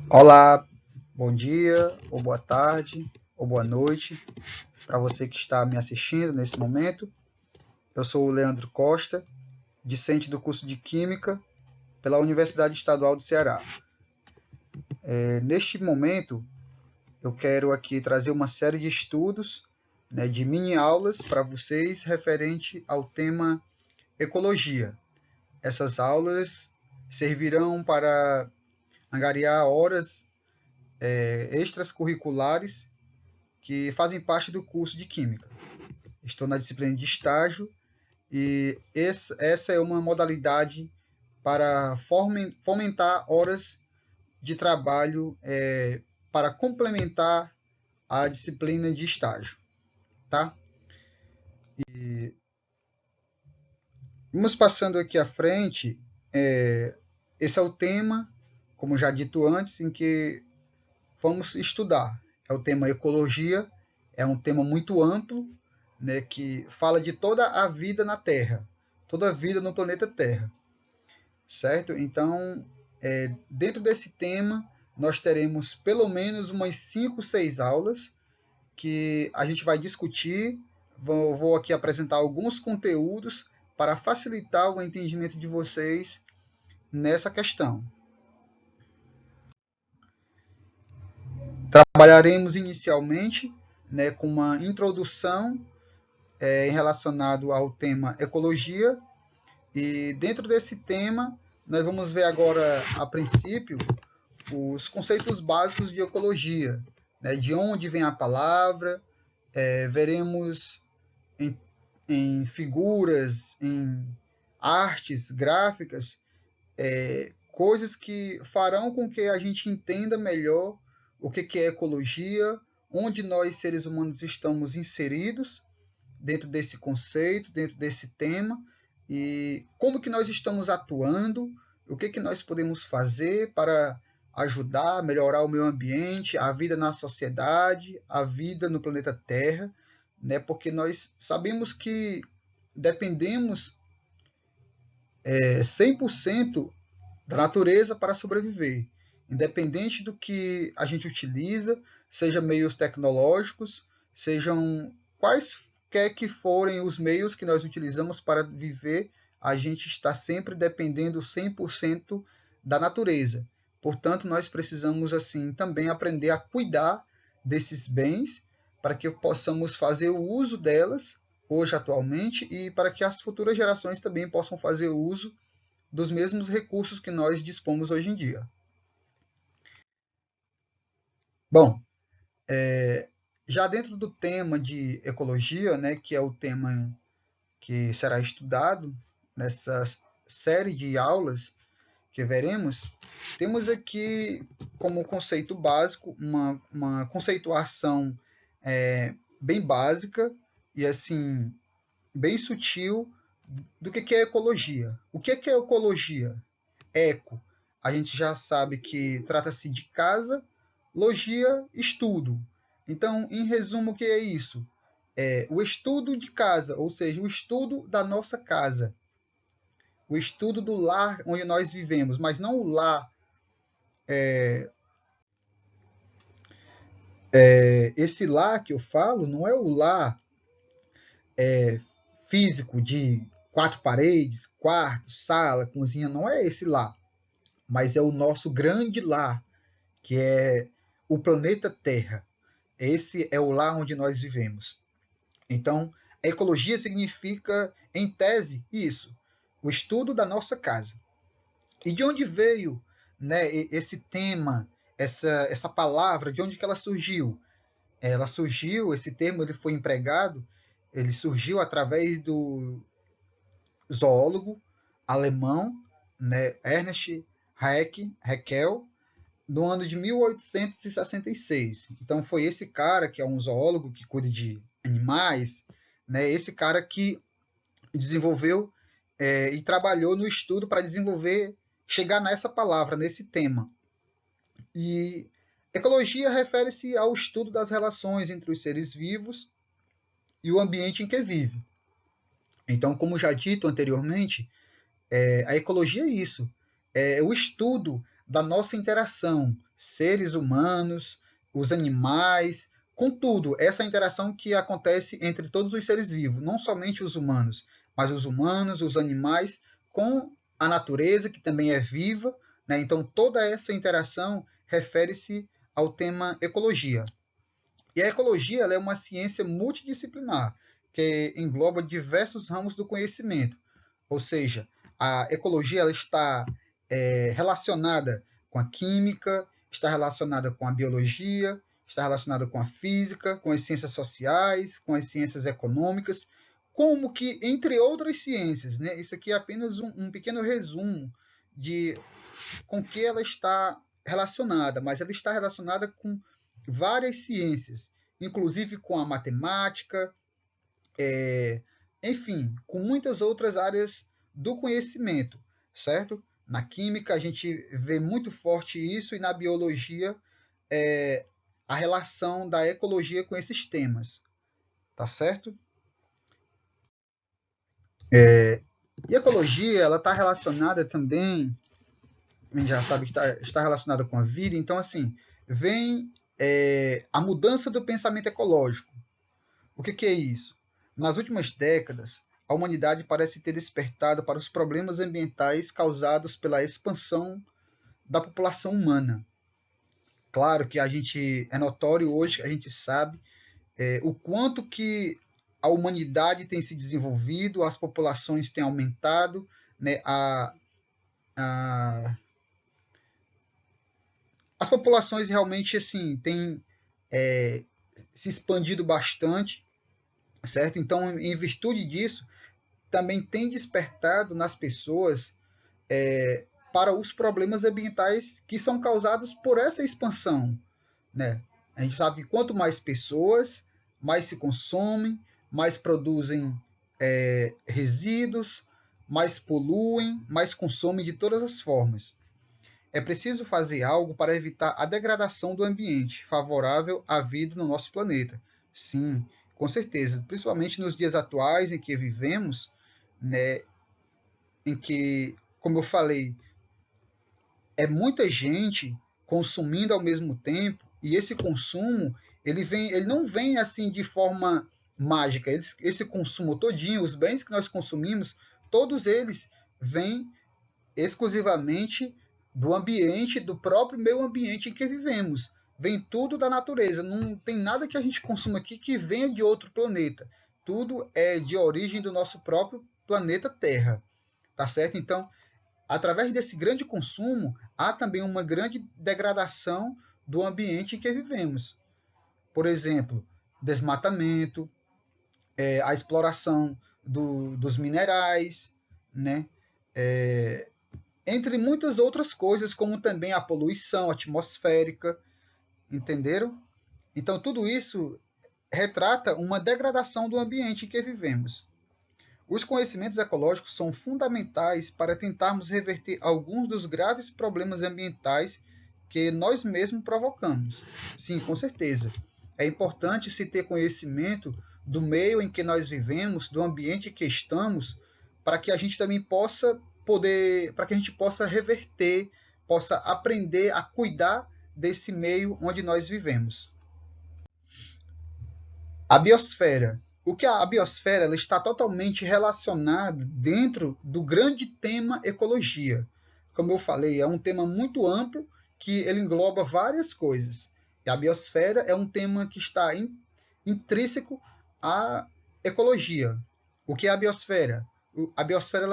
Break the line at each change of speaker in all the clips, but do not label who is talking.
Olá, bom dia, ou boa tarde, ou boa noite, para você que está me assistindo nesse momento. Eu sou o Leandro Costa, discente do curso de Química pela Universidade Estadual do Ceará. Neste momento, eu quero aqui trazer uma série de estudos, de mini-aulas para vocês referente ao tema ecologia. Essas aulas servirão para angariar horas extras curriculares que fazem parte do curso de Química. Estou na disciplina de estágio e essa é uma modalidade para fomentar horas de trabalho para complementar a disciplina de estágio, tá? Vamos passando aqui à frente. Esse é o tema, como já dito antes, em que vamos estudar. É o tema ecologia, é um tema muito amplo, né, que fala de toda a vida na Terra, toda a vida no planeta Terra, certo? Então, dentro desse tema, nós teremos pelo menos umas 5, 6 aulas que a gente vai discutir. Vou aqui apresentar alguns conteúdos para facilitar o entendimento de vocês nessa questão. Trabalharemos inicialmente, com uma introdução relacionado ao tema ecologia, e dentro desse tema nós vamos ver agora, a princípio, os conceitos básicos de ecologia, de onde vem a palavra. Veremos em figuras, em artes gráficas, coisas que farão com que a gente entenda melhor o que é ecologia, onde nós seres humanos estamos inseridos dentro desse conceito, dentro desse tema, e como que nós estamos atuando, o que nós podemos fazer para ajudar a melhorar o meio ambiente, a vida na sociedade, a vida no planeta Terra, porque nós sabemos que dependemos 100% da natureza para sobreviver, independente do que a gente utiliza, seja meios tecnológicos, sejam quaisquer que forem os meios que nós utilizamos para viver, a gente está sempre dependendo 100% da natureza. Portanto, nós precisamos assim também aprender a cuidar desses bens para que possamos fazer o uso delas hoje atualmente e para que as futuras gerações também possam fazer uso dos mesmos recursos que nós dispomos hoje em dia. Bom, já dentro do tema de ecologia, que é o tema que será estudado nessa série de aulas que veremos, temos aqui como conceito básico uma conceituação bem básica e assim bem sutil do que é ecologia. O que é ecologia? Eco, a gente já sabe que trata-se de casa, logia, estudo. Então, em resumo, o que é isso? O estudo de casa, ou seja, o estudo da nossa casa, o estudo do lar onde nós vivemos, mas não o lar. Esse lar que eu falo não é o lar físico de 4 paredes, quarto, sala, cozinha, não é esse lar, mas é o nosso grande lar, que é o planeta Terra. Esse é o lar onde nós vivemos. Então, a ecologia significa, em tese, isso, o estudo da nossa casa. E de onde veio, esse tema, essa palavra, de onde que ela surgiu? Esse termo ele foi empregado, ele surgiu através do zoólogo alemão, Ernst Haeckel, no ano de 1866. Então foi esse cara, que é um zoólogo que cuida de animais, esse cara que desenvolveu e trabalhou no estudo para desenvolver, chegar nessa palavra, nesse tema. E ecologia refere-se ao estudo das relações entre os seres vivos e o ambiente em que vive. Então, como já dito anteriormente, a ecologia é isso, é o estudo da nossa interação, seres humanos, os animais, com tudo, essa interação que acontece entre todos os seres vivos, não somente os humanos, mas os humanos, os animais, com a natureza, que também é viva, né? Então, toda essa interação refere-se ao tema ecologia. E a ecologia ela é uma ciência multidisciplinar, que engloba diversos ramos do conhecimento. Ou seja, a ecologia ela está relacionada com a química, está relacionada com a biologia, está relacionada com a física, com as ciências sociais, com as ciências econômicas, como que, entre outras ciências, né? Isso aqui é apenas um pequeno resumo de com que ela está relacionada, mas ela está relacionada com várias ciências, inclusive com a matemática, enfim, com muitas outras áreas do conhecimento, certo? Na química a gente vê muito forte isso e na biologia a relação da ecologia com esses temas, tá certo? E a ecologia ela está relacionada também, a gente já sabe que está relacionada com a vida, então assim, vem a mudança do pensamento ecológico. O que é isso? Nas últimas décadas, a humanidade parece ter despertado para os problemas ambientais causados pela expansão da população humana. Claro que a gente é notório hoje, a gente sabe o quanto que a humanidade tem se desenvolvido, as populações têm aumentado, né, a, as populações realmente assim têm se expandido bastante, certo? Então, em virtude disso, também tem despertado nas pessoas para os problemas ambientais que são causados por essa expansão, né? A gente sabe que quanto mais pessoas, mais se consomem, mais produzem resíduos, mais poluem, mais consomem de todas as formas. É preciso fazer algo para evitar a degradação do ambiente favorável à vida no nosso planeta. Sim, com certeza, principalmente nos dias atuais em que vivemos, né, em que, como eu falei, é muita gente consumindo ao mesmo tempo e esse consumo ele não vem assim de forma mágica. Esse consumo todinho, os bens que nós consumimos, todos eles vêm exclusivamente do ambiente, do próprio meio ambiente em que vivemos. Vem tudo da natureza. Não tem nada que a gente consuma aqui que venha de outro planeta. Tudo é de origem do nosso próprio planeta Terra. Tá certo? Então, através desse grande consumo, há também uma grande degradação do ambiente em que vivemos. Por exemplo, desmatamento, a exploração dos minerais, né? Entre muitas outras coisas, como também a poluição atmosférica, entenderam? Então, tudo isso retrata uma degradação do ambiente em que vivemos. Os conhecimentos ecológicos são fundamentais para tentarmos reverter alguns dos graves problemas ambientais que nós mesmos provocamos. Sim, com certeza. É importante se ter conhecimento do meio em que nós vivemos, do ambiente em que estamos, para que a gente também para que a gente possa reverter, possa aprender a cuidar desse meio onde nós vivemos. A biosfera. O que a biosfera ela está totalmente relacionada dentro do grande tema ecologia. Como eu falei, é um tema muito amplo que ele engloba várias coisas. E a biosfera é um tema que está intrínseco à ecologia. O que é a biosfera? A biosfera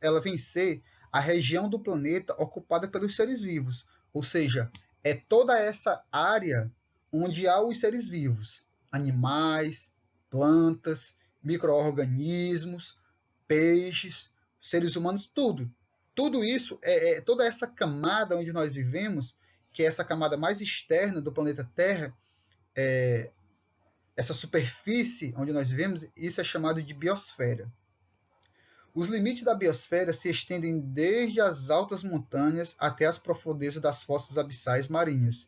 ela vem ser a região do planeta ocupada pelos seres vivos, ou seja, é toda essa área onde há os seres vivos, animais, plantas, micro-organismos, peixes, seres humanos, tudo. Tudo isso, toda essa camada onde nós vivemos, que é essa camada mais externa do planeta Terra, essa superfície onde nós vivemos, isso é chamado de biosfera. Os limites da biosfera se estendem desde as altas montanhas até as profundezas das fossas abissais marinhas.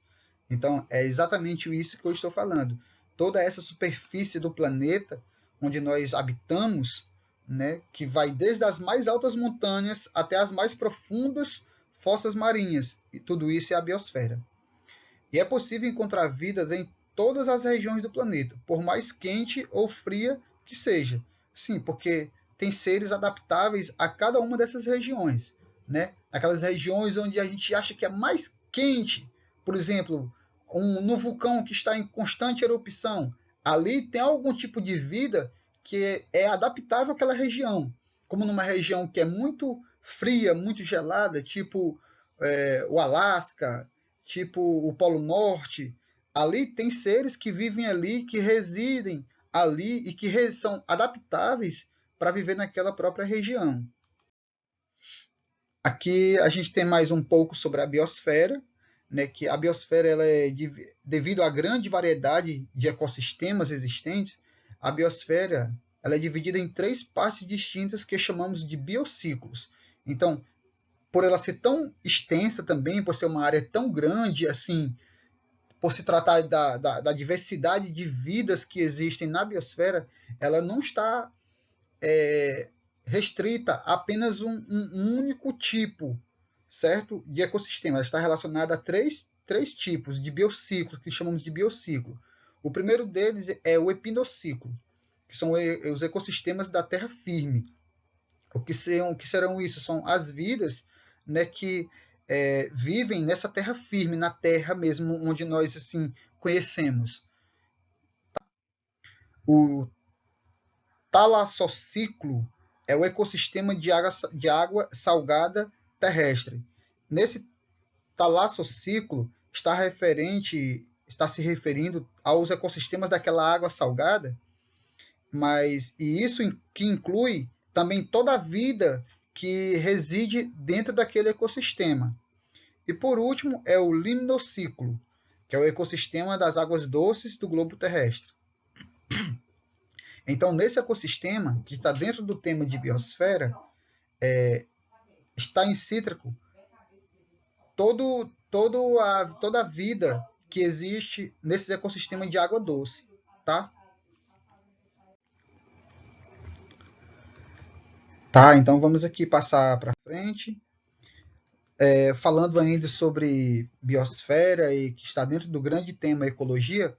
Então, é exatamente isso que eu estou falando. Toda essa superfície do planeta onde nós habitamos, né, que vai desde as mais altas montanhas até as mais profundas fossas marinhas, e tudo isso é a biosfera. E é possível encontrar vida em todas as regiões do planeta, por mais quente ou fria que seja. Sim, porque tem seres adaptáveis a cada uma dessas regiões, né? Aquelas regiões onde a gente acha que é mais quente, por exemplo, no vulcão que está em constante erupção, ali tem algum tipo de vida que é adaptável àquela região, como numa região que é muito fria, muito gelada, tipo o Alasca, tipo o Polo Norte. Ali tem seres que vivem ali, que residem ali e que são adaptáveis para viver naquela própria região. Aqui a gente tem mais um pouco sobre a biosfera, né, que a biosfera ela é devido à grande variedade de ecossistemas existentes, a biosfera ela é dividida em três partes distintas que chamamos de biociclos. Então, por ela ser tão extensa também, por ser uma área tão grande assim, por se tratar da diversidade de vidas que existem na biosfera, ela não está restrita a apenas um único tipo, certo, de ecossistema. Ela está relacionada a três tipos de biociclo, que chamamos de biociclo. O primeiro deles é o epinociclo, que são os ecossistemas da terra firme. O que serão isso? São as vidas, né, que vivem nessa terra firme, na terra mesmo onde nós assim conhecemos. O talassociclo é o ecossistema de água salgada terrestre. Nesse talassociclo está se referindo aos ecossistemas daquela água salgada, e isso que inclui também toda a vida que reside dentro daquele ecossistema. E por último é o limnociclo, que é o ecossistema das águas doces do globo terrestre. Então, nesse ecossistema, que está dentro do tema de biosfera, está incítrico toda a vida que existe nesses ecossistemas de água doce, tá? Tá, então vamos aqui passar para frente. Falando ainda sobre biosfera e que está dentro do grande tema ecologia,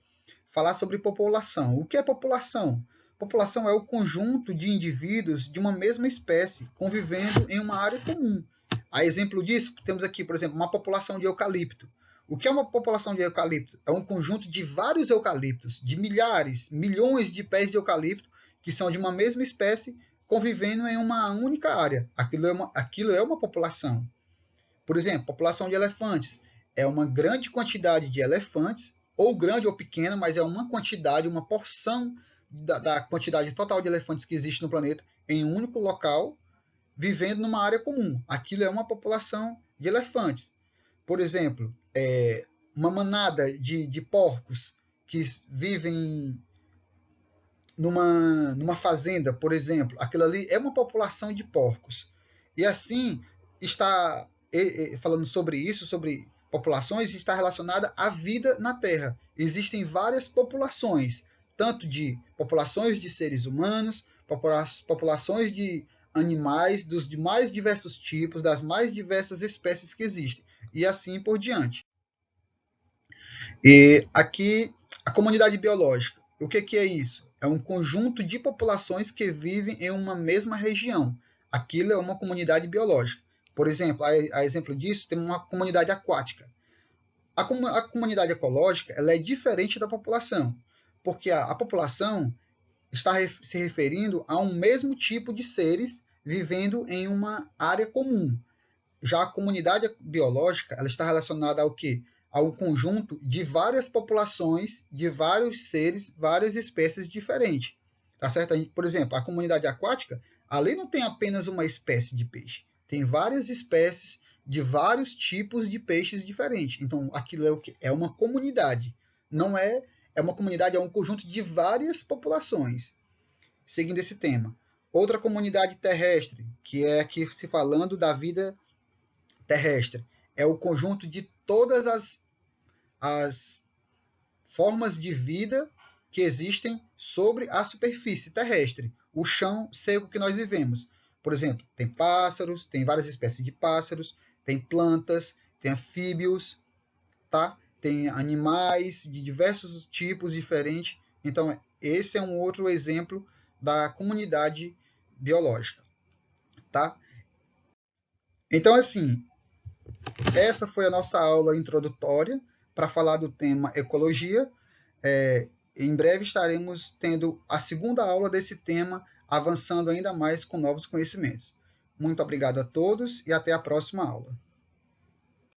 falar sobre população. O que é população? População é o conjunto de indivíduos de uma mesma espécie convivendo em uma área comum. A exemplo disso, temos aqui, por exemplo, uma população de eucalipto. O que é uma população de eucalipto? É um conjunto de vários eucaliptos, de milhares, milhões de pés de eucalipto que são de uma mesma espécie convivendo em uma única área. Aquilo é uma população. Por exemplo, população de elefantes. É uma grande quantidade de elefantes, ou grande ou pequena, mas é uma quantidade, uma porção da quantidade total de elefantes que existe no planeta em um único local, vivendo numa área comum. Aquilo é uma população de elefantes. Por exemplo, uma manada de porcos que vivem numa fazenda, por exemplo. Aquilo ali é uma população de porcos. E assim, está falando sobre isso, sobre populações, está relacionada à vida na Terra. Existem várias populações, tanto de populações de seres humanos, populações de animais dos mais diversos tipos, das mais diversas espécies que existem, e assim por diante. E aqui, a comunidade biológica. O que é isso? É um conjunto de populações que vivem em uma mesma região. Aquilo é uma comunidade biológica. Por exemplo, a exemplo disso, tem uma comunidade aquática. A comunidade ecológica ela é diferente da população, porque a população está se referindo a um mesmo tipo de seres vivendo em uma área comum. Já a comunidade biológica ela está relacionada ao quê? A um conjunto de várias populações, de vários seres, várias espécies diferentes. Tá certo? Por exemplo, a comunidade aquática, ali não tem apenas uma espécie de peixe. Tem várias espécies de vários tipos de peixes diferentes. Então, aquilo é o que? É uma comunidade. Não é uma comunidade, é um conjunto de várias populações. Seguindo esse tema. Outra comunidade terrestre, que é aqui se falando da vida terrestre, é o conjunto de todas as formas de vida que existem sobre a superfície terrestre, o chão seco que nós vivemos. Por exemplo, tem pássaros, tem várias espécies de pássaros, tem plantas, tem anfíbios, tá? Tem animais de diversos tipos diferentes. Então, esse é um outro exemplo da comunidade biológica, tá? Então, assim, essa foi a nossa aula introdutória para falar do tema ecologia. Em breve estaremos tendo a segunda aula desse tema, avançando ainda mais com novos conhecimentos. Muito obrigado a todos e até a próxima aula.